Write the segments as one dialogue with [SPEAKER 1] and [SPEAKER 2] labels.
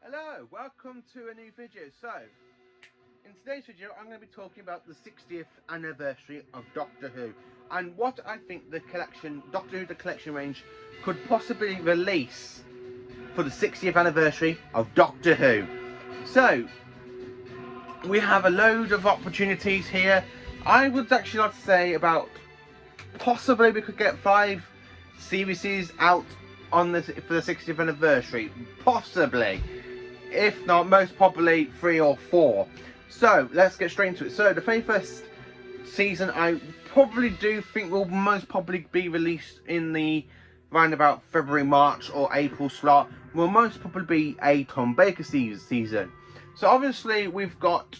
[SPEAKER 1] Hello, welcome to a new video. So, in today's video I'm going to be talking about the 60th anniversary of Doctor Who and what I think the collection, Doctor Who The Collection range, could possibly release for the 60th anniversary of Doctor Who. So, we have a load of opportunities here. I would actually like to say about possibly we could get 5 series out on this for the 60th anniversary, possibly. If not, most probably 3 or 4. So let's get straight into it. So the very first season I probably do think will most probably be released in the round about February, March or April slot. Will most probably be a Tom Baker season. So obviously we've got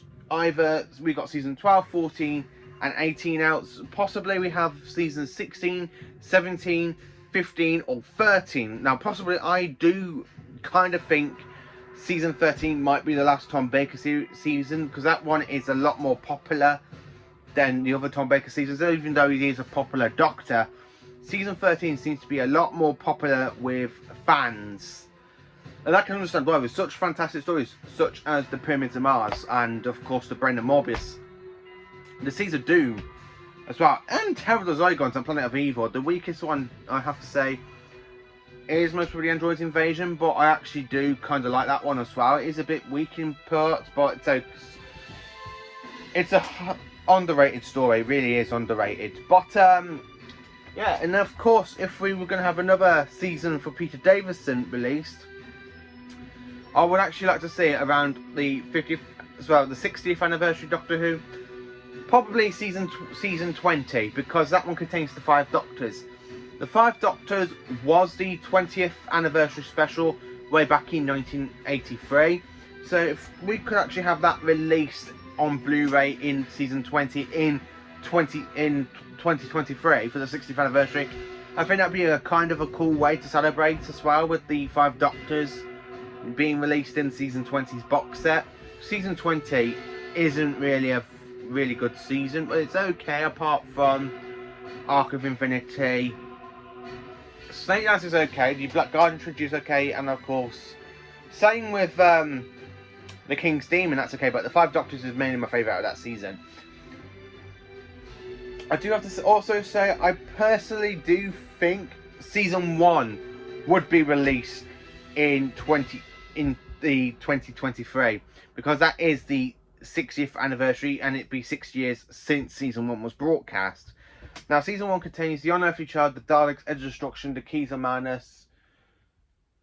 [SPEAKER 1] season 12, 14 and 18 out. Possibly we have season 16, 17, 15 or 13. Now possibly I do kind of think season 13 might be the last Tom Baker season, because that one is a lot more popular than the other Tom Baker seasons. Even though he is a popular Doctor, season 13 seems to be a lot more popular with fans. And I can understand why, with such fantastic stories such as the Pyramids of Mars and of course the Brain of Morbius, the Seeds of Doom as well, and Terror of the Zygons and Planet of Evil. The weakest one, I have to say, is most probably Android's Invasion, but I actually do kind of like that one as well. It is a bit weak in parts, but it's a underrated story. It really is underrated. But yeah, and of course, if we were going to have another season for Peter Davison released, I would actually like to see it around the 50th, as well, the 60th anniversary Doctor Who. Probably season 20, because that one contains the 5 Doctors. The 5 Doctors was the 20th anniversary special way back in 1983. So if we could actually have that released on Blu-ray in season 20 in 2023 for the 60th anniversary, I think that'd be a kind of a cool way to celebrate as well, with the 5 Doctors being released in season 20's box set. Season 20 isn't really a really good season, but it's okay apart from Arc of Infinity. Snake Dance is okay, the Black Garden Tribute is okay, and of course, same with the King's Demon, that's okay, but the 5 Doctors is mainly my favourite out of that season. I do have to also say, I personally do think season 1 would be released in the 2023, because that is the 60th anniversary, and it'd be 6 years since season 1 was broadcast. Now, season 1 contains the Unearthly Child, the Daleks, Edge of Destruction, the Keys of Manus,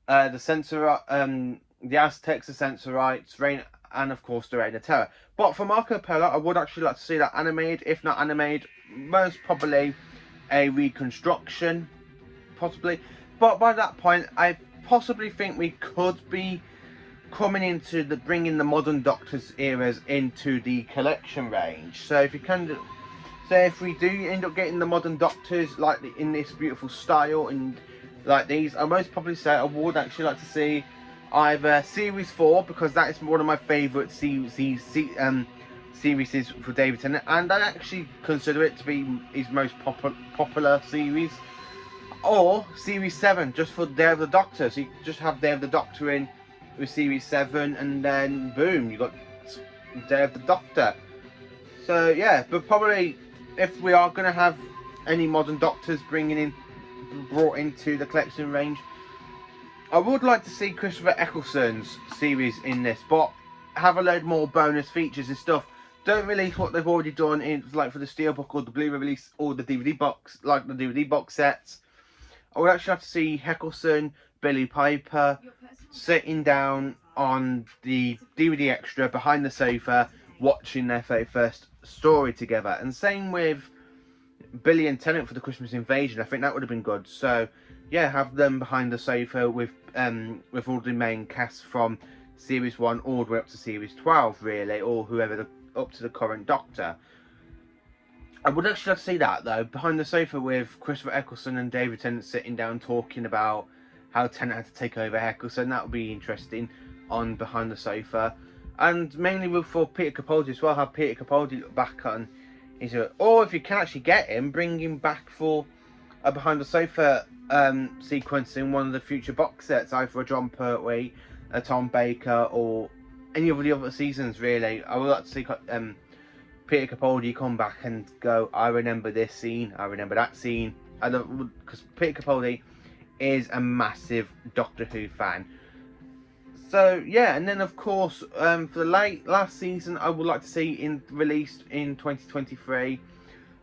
[SPEAKER 1] the Aztecs, the Sensorites, Reign, and of course the Reign of Terror. But for Marco Polo, I would actually like to see that animated. If not animated, most probably a reconstruction, possibly. But by that point, I possibly think we could be coming into bringing the modern Doctors eras into the collection range. So if you can. So if we do end up getting the modern Doctors like in this beautiful style and like these, I most probably say I would actually like to see either Series 4, because that is one of my favourite series for David Tennant, and I actually consider it to be his most popular series, or Series 7, just for Day of the Doctor. So you just have Day of the Doctor in with Series 7, and then boom, you got Day of the Doctor. So yeah, but probably, if we are going to have any modern Doctors brought into the collection range, I would like to see Christopher Eccleston's series in this, but have a load more bonus features and stuff. Don't release what they've already done in, like for the Steelbook or the Blu-ray release or the DVD box, like the DVD box sets. I would actually have to see Eccleston, Billie Piper sitting down on the DVD extra behind the sofa, watching their 31st story together. And same with Billy and Tennant for the Christmas Invasion. I think that would have been good. So yeah, have them behind the sofa with all the main cast from series 1 all the way up to series 12, really, or whoever up to the current Doctor. I would actually like to see that though, behind the sofa with Christopher Eccleston and David Tennant sitting down talking about how Tennant had to take over Eccleston. That would be interesting on behind the sofa. And mainly for Peter Capaldi as well, have Peter Capaldi look back on his, or if you can actually get him, bring him back for a behind the sofa sequence in one of the future box sets, either a John Pertwee a Tom Baker or any of the other seasons really. I would like to see Peter Capaldi come back and go, I remember this scene, I remember that scene. I don't, because Peter Capaldi is a massive Doctor Who fan. So yeah, and then of course for the last season, I would like to see released in 2023.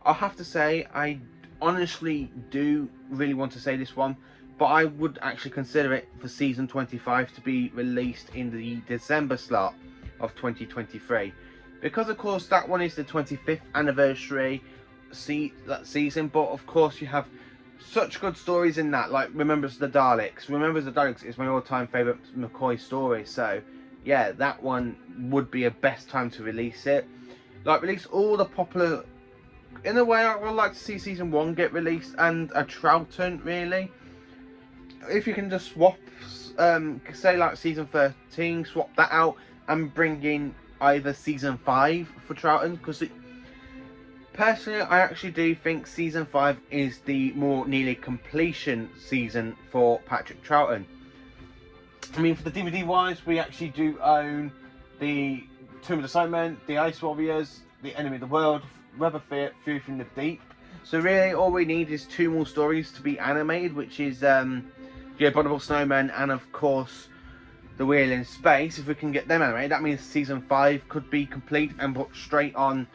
[SPEAKER 1] I'll have to say, I honestly do really want to say this one, but I would actually consider it for season 25 to be released in the December slot of 2023, because of course that one is the 25th anniversary season. But of course you have such good stories in that, like Remembrance of the Daleks. Remembrance of the Daleks is my all-time favourite McCoy story, so yeah, that one would be a best time to release it. Like, release all the popular... In a way, I would like to see season 1 get released, and a Troughton, really. If you can just swap, say like season 13, swap that out, and bring in either season 5 for Troughton, because personally, I actually do think season 5 is the more nearly completion season for Patrick Troughton. I mean, for the DVD wise, we actually do own the Tomb of the Cybermen, the Ice Warriors, the Enemy of the World, Rubber Fury from the Deep. So really, all we need is 2 more stories to be animated, which is the Abominable Snowman and of course the Wheel in Space. If we can get them animated, that means season 5 could be complete and put straight on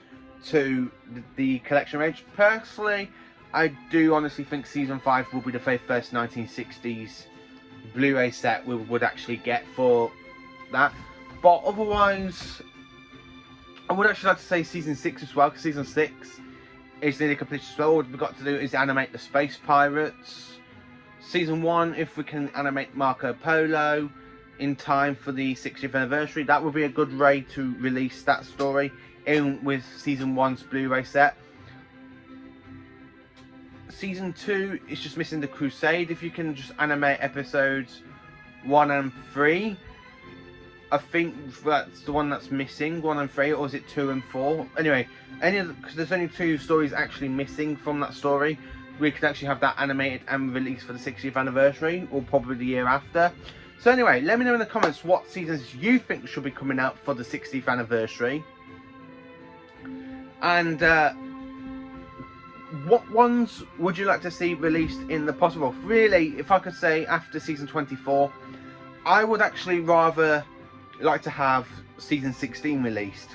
[SPEAKER 1] to the collection range. Personally, I do honestly think season 5 will be the very first 1960s Blu-ray set we would actually get for that. But otherwise, I would actually like to say season 6 as well, because season 6 is nearly complete as well. All we've got to do is animate the Space Pirates. Season 1, if we can animate Marco Polo in time for the 60th anniversary, that would be a good way to release that story in with season 1's Blu-ray set. Season 2 is just missing the Crusade. If you can just animate episodes 1 and 3, I think that's the one that's missing, 1 and 3, or is it 2 and 4? Anyway, because there's only 2 stories actually missing from that story, we could actually have that animated and released for the 60th anniversary, or probably the year after. So anyway, let me know in the comments what seasons you think should be coming out for the 60th anniversary. And what ones would you like to see released in the possible? Really, if I could say after season 24, I would actually rather like to have season 16 released.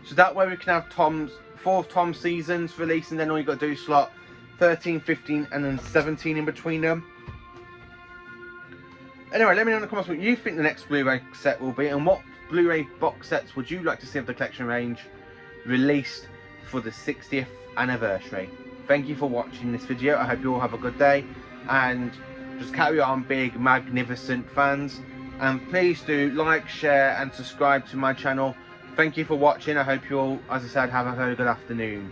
[SPEAKER 1] So that way we can have 4 of Tom's seasons released, and then all you got to do is slot 13, 15 and then 17 in between them. Anyway, let me know in the comments what you think the next Blu-ray set will be, and what Blu-ray box sets would you like to see of the collection range released for the 60th anniversary. Thank you for watching this video. I hope you all have a good day, and just carry on being magnificent fans, and please do like, share and subscribe to my channel. Thank you for watching. I hope you all, as I said, have a very good afternoon.